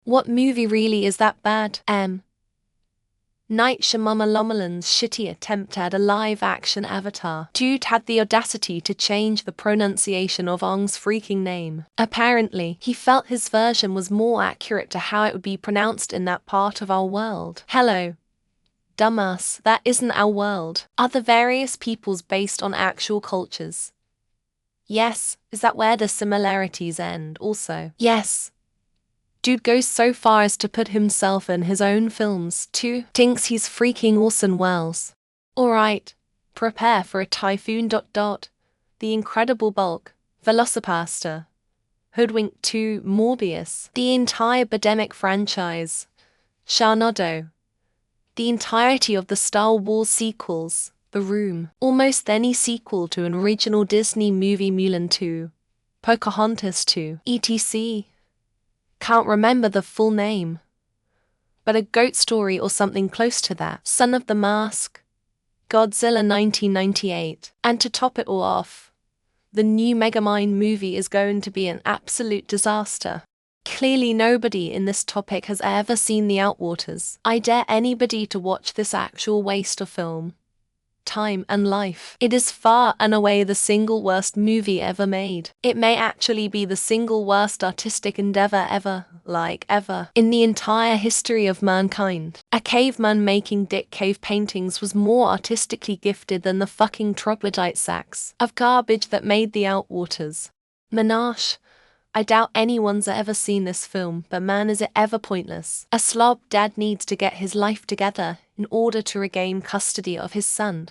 What movie really is that bad? Night Shyamalan's shitty attempt at a live-action Avatar. Dude had the audacity to change the pronunciation of Aang's freaking name. Apparently, he felt his version was more accurate to how it would be pronounced in that part of our world. Hello. Dumbass, that isn't our world. Other various peoples based on actual cultures. Yes, is that where the similarities end also? Yes. Dude goes so far as to put himself in his own films, too. Thinks he's freaking Orson Welles. Alright, prepare for a typhoon. The Incredible Bulk, Velocipaster, Hoodwink 2, Morbius, the entire Birdemic franchise, Sharknado, the entirety of the Star Wars sequels, The Room, almost any sequel to an original Disney movie, Mulan 2, Pocahontas 2, etc. Can't remember the full name, but A Goat Story or something close to that. Son of the Mask, Godzilla 1998. And to top it all off, the new Megamind movie is going to be an absolute disaster. Clearly nobody in this topic has ever seen The Outwaters. I dare anybody to watch this actual waste of film, time and life. It is far and away the single worst movie ever made. It may actually be the single worst artistic endeavor ever in the entire history of mankind. A caveman making dick cave paintings was more artistically gifted than the fucking troglodyte sacks of garbage that made The Outwaters. Menage. I doubt anyone's ever seen this film, but man is it ever pointless. A slob dad needs to get his life together in order to regain custody of his son.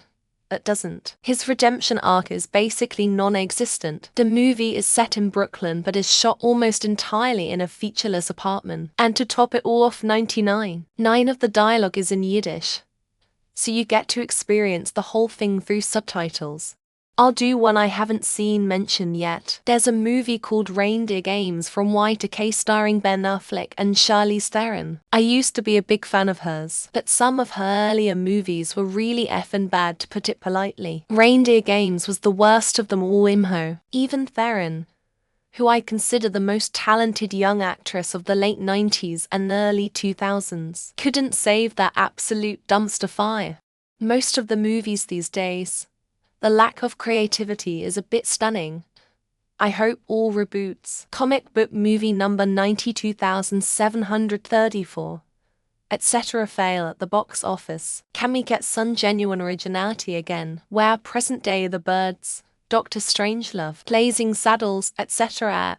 That doesn't. His redemption arc is basically non-existent. The movie is set in Brooklyn but is shot almost entirely in a featureless apartment. And to top it all off, 99% of the dialogue is in Yiddish, so you get to experience the whole thing through subtitles. I'll do one I haven't seen mentioned yet. There's a movie called Reindeer Games from Y2K starring Ben Affleck and Charlize Theron. I used to be a big fan of hers, but some of her earlier movies were really effing bad, to put it politely. Reindeer Games was the worst of them all, imho. Even Theron, who I consider the most talented young actress of the late 90s and early 2000s, couldn't save that absolute dumpster fire. Most of the movies these days, the lack of creativity is a bit stunning. I hope all reboots. Comic book movie number 92,734, etc. fail at the box office. Can we get some genuine originality again, where present-day The Birds, Doctor Strangelove, Blazing Saddles, etc.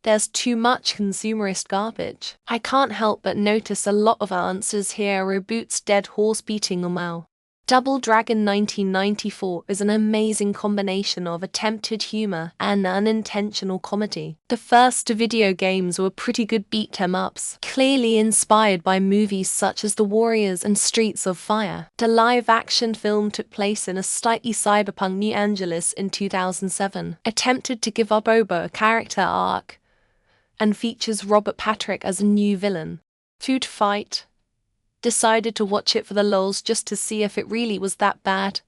There's too much consumerist garbage. I can't help but notice a lot of answers here are reboots, dead horse beating or mal. Double Dragon 1994 is an amazing combination of attempted humor and unintentional comedy. The first video games were pretty good beat-em-ups, clearly inspired by movies such as The Warriors and Streets of Fire. The live-action film took place in a slightly cyberpunk New Angeles in 2007, attempted to give up Obo a character arc, and features Robert Patrick as a new villain. Food Fight. Decided to watch it for the lulz just to see if it really was that bad.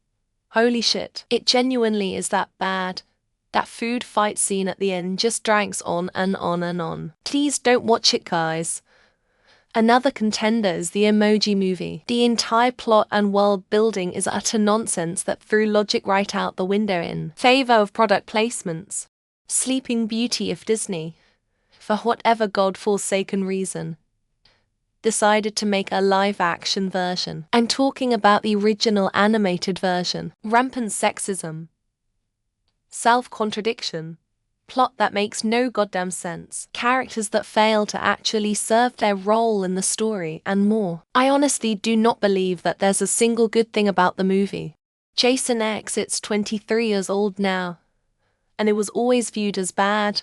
Holy shit, it genuinely is that bad. That food fight scene at the end just drags on and on and on. Please don't watch it, guys. Another contender is the Emoji Movie. The entire plot and world building is utter nonsense that threw logic right out the window in favor of product placements. Sleeping Beauty if Disney, for whatever god-forsaken reason, decided to make a live-action version. I'm talking about the original animated version. Rampant sexism, self-contradiction, plot that makes no goddamn sense, characters that fail to actually serve their role in the story, and more. I honestly do not believe that there's a single good thing about the movie. Jason X, it's 23 years old now, and it was always viewed as bad.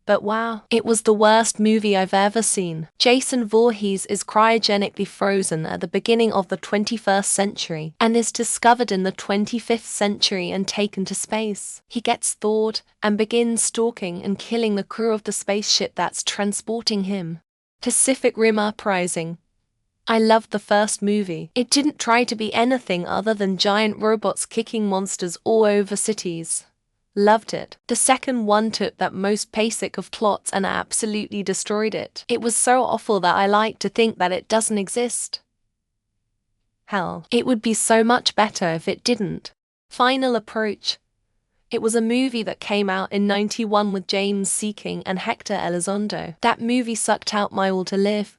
But wow, it was the worst movie I've ever seen. Jason Voorhees is cryogenically frozen at the beginning of the 21st century and is discovered in the 25th century and taken to space. He gets thawed and begins stalking and killing the crew of the spaceship that's transporting him. Pacific Rim Uprising. I loved the first movie. It didn't try to be anything other than giant robots kicking monsters all over cities. Loved it. The second one took that most basic of plots and absolutely destroyed it. It was so awful that I like to think that it doesn't exist. Hell, it would be so much better if it didn't. Final Approach. It was a movie that came out in '91 with James Seeking and Hector Elizondo. That movie sucked out my will to live.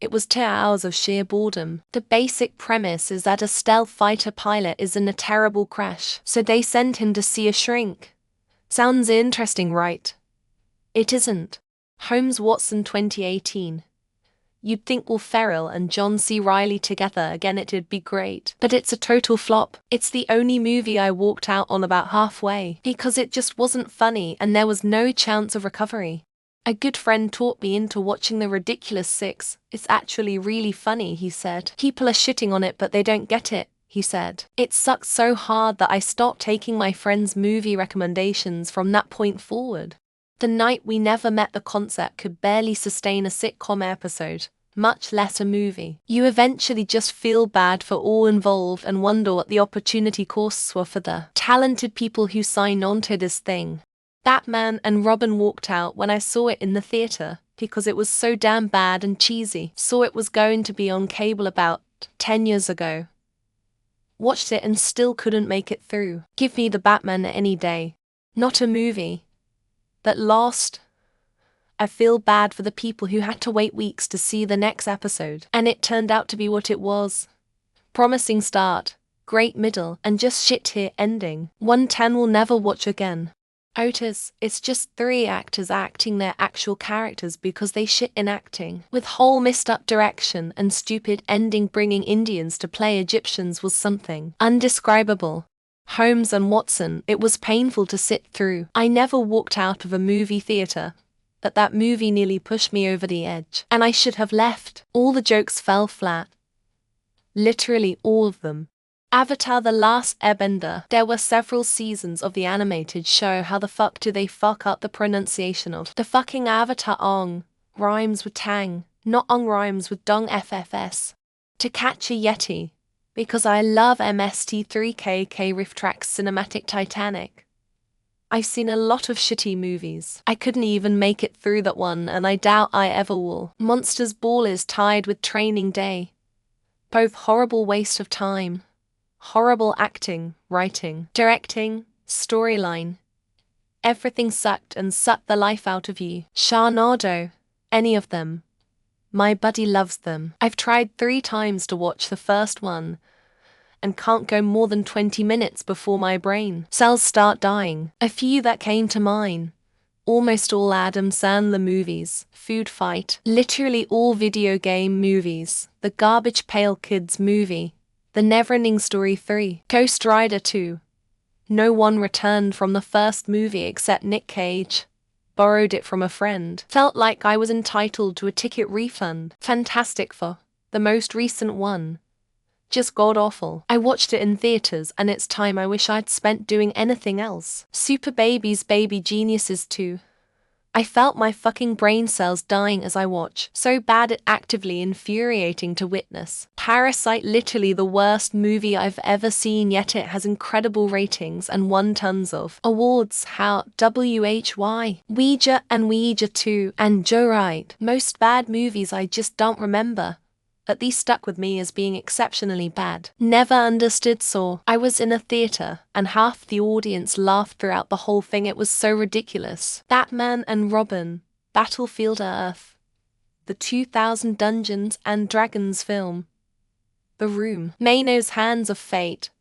It was 2 hours of sheer boredom. The basic premise is that a stealth fighter pilot is in a terrible crash, so they send him to see a shrink. Sounds interesting, right? It isn't. Holmes Watson 2018. You'd think Will Ferrell and John C. Reilly together again it'd be great. But it's a total flop. It's the only movie I walked out on about halfway, because it just wasn't funny and there was no chance of recovery. A good friend talked me into watching The Ridiculous Six. It's actually really funny, he said. People are shitting on it but they don't get it, he said. It sucked so hard that I stopped taking my friends' movie recommendations from that point forward. The Night We Never Met the concept could barely sustain a sitcom episode, much less a movie. You eventually just feel bad for all involved and wonder what the opportunity costs were for the talented people who signed on to this thing. Batman and Robin walked out when I saw it in the theater because it was so damn bad and cheesy. Saw it was going to be on cable about 10 years ago. Watched it and still couldn't make it through. Give me the Batman any day. Not a movie. But lost. I feel bad for the people who had to wait weeks to see the next episode. And it turned out to be what it was. Promising start, great middle, and just shit here ending. 110 will never watch again. Otis, it's just 3 actors acting their actual characters because they shit in acting. With whole messed up direction and stupid ending, bringing Indians to play Egyptians was something undescribable. Holmes and Watson, it was painful to sit through. I never walked out of a movie theater, but that movie nearly pushed me over the edge, and I should have left. All the jokes fell flat. Literally all of them. Avatar: The Last Airbender. There were several seasons of the animated show. How the fuck do they fuck up the pronunciation of the fucking Avatar? Ong rhymes with tang, not ong rhymes with dong ffs. To Catch a Yeti. Because I love MST3KK Riff Tracks Cinematic Titanic. I've seen a lot of shitty movies. I couldn't even make it through that one and I doubt I ever will. Monsters Ball is tied with Training Day. Both horrible waste of time. Horrible acting, writing, directing, storyline. Everything sucked and sucked the life out of you. Sharknado. Any of them. My buddy loves them. I've tried 3 times to watch the first one and can't go more than 20 minutes before my brain cells start dying. A few that came to mind. Almost all Adam Sandler movies, Food Fight, literally all video game movies, the Garbage Pail Kids movie, The Neverending Story 3, Ghost Rider 2. No one returned from the first movie except Nick Cage. Borrowed it from a friend. Felt like I was entitled to a ticket refund. Fantastic Four, the most recent one. Just god-awful. I watched it in theaters and it's time I wish I'd spent doing anything else. Super Babies Baby Geniuses 2. I felt my fucking brain cells dying as I watch. So bad it actively infuriating to witness. Parasite, literally the worst movie I've ever seen, yet it has incredible ratings and won tons of awards. How WHY, Ouija and Ouija 2, and Joyride. Most bad movies I just don't remember. But these stuck with me as being exceptionally bad. Never understood Saw. I was in a theater, and half the audience laughed throughout the whole thing. It was so ridiculous. Batman and Robin, Battlefield Earth. The 2000 Dungeons and Dragons film. The Room. Mano's Hands of Fate.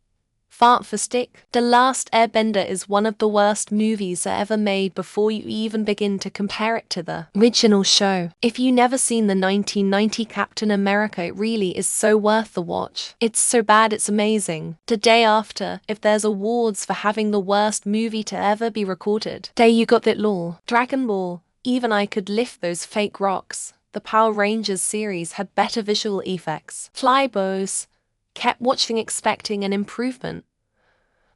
Fart for Stick. The Last Airbender is one of the worst movies ever made before you even begin to compare it to the original show. If you never seen the 1990 Captain America, it really is so worth the watch. It's so bad it's amazing. The day after, if there's awards for having the worst movie to ever be recorded, there you got it all. Dragon Ball. Even I could lift those fake rocks. The Power Rangers series had better visual effects. Flyboys. Kept watching expecting an improvement.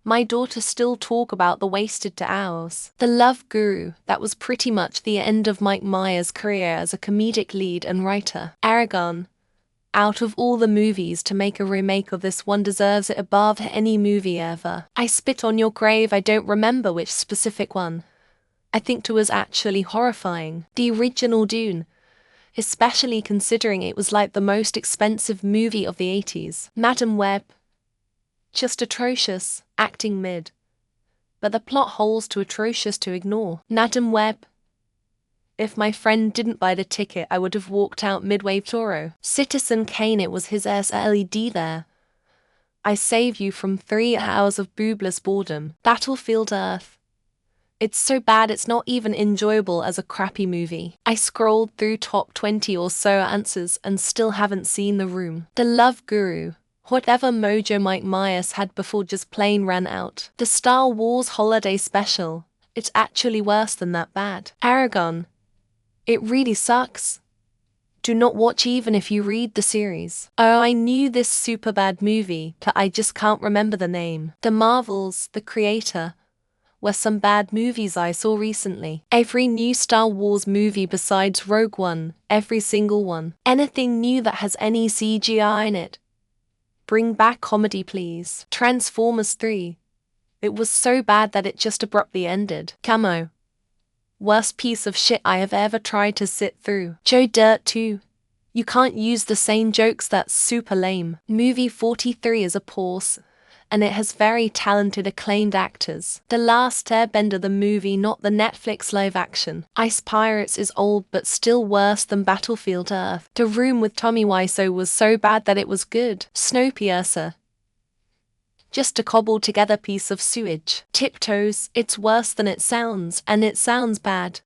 My daughter still talk about the Wasted 2 Hours. The Love Guru, that was pretty much the end of Mike Myers' career as a comedic lead and writer. Aragon. Out of all the movies to make a remake of this one deserves it above any movie ever. I spit on your grave, I don't remember which specific one. I think it was actually horrifying. The original Dune. Especially considering it was like the most expensive movie of the 80s. Madam Web. Just atrocious, acting mid. But the plot holes too atrocious to ignore. Madam Web. If my friend didn't buy the ticket, I would have walked out midway Toro. Citizen Kane, it was his LED there. I save you from 3 hours of boobless boredom. Battlefield Earth. It's so bad it's not even enjoyable as a crappy movie. I scrolled through top 20 or so answers and still haven't seen The Room. The Love Guru. Whatever mojo Mike Myers had before just plain ran out. The Star Wars Holiday Special. It's actually worse than that bad. Aragon. It really sucks. Do not watch even if you read the series. Oh, I knew this super bad movie, but I just can't remember the name. The Marvels, The Creator, were some bad movies I saw recently. Every new Star Wars movie besides Rogue One, every single one. Anything new that has any CGI in it. Bring back comedy, please. Transformers 3. It was so bad that it just abruptly ended. Camo. Worst piece of shit I have ever tried to sit through. Joe Dirt 2. You can't use the same jokes, that's super lame. Movie 43 is a pause, and it has very talented acclaimed actors. The Last Airbender the movie, not the Netflix live action. Ice Pirates is old but still worse than Battlefield Earth. The Room with Tommy Wiseau was so bad that it was good. Snowpiercer. Just a cobbled together piece of sewage. Tiptoes, it's worse than it sounds, and it sounds bad.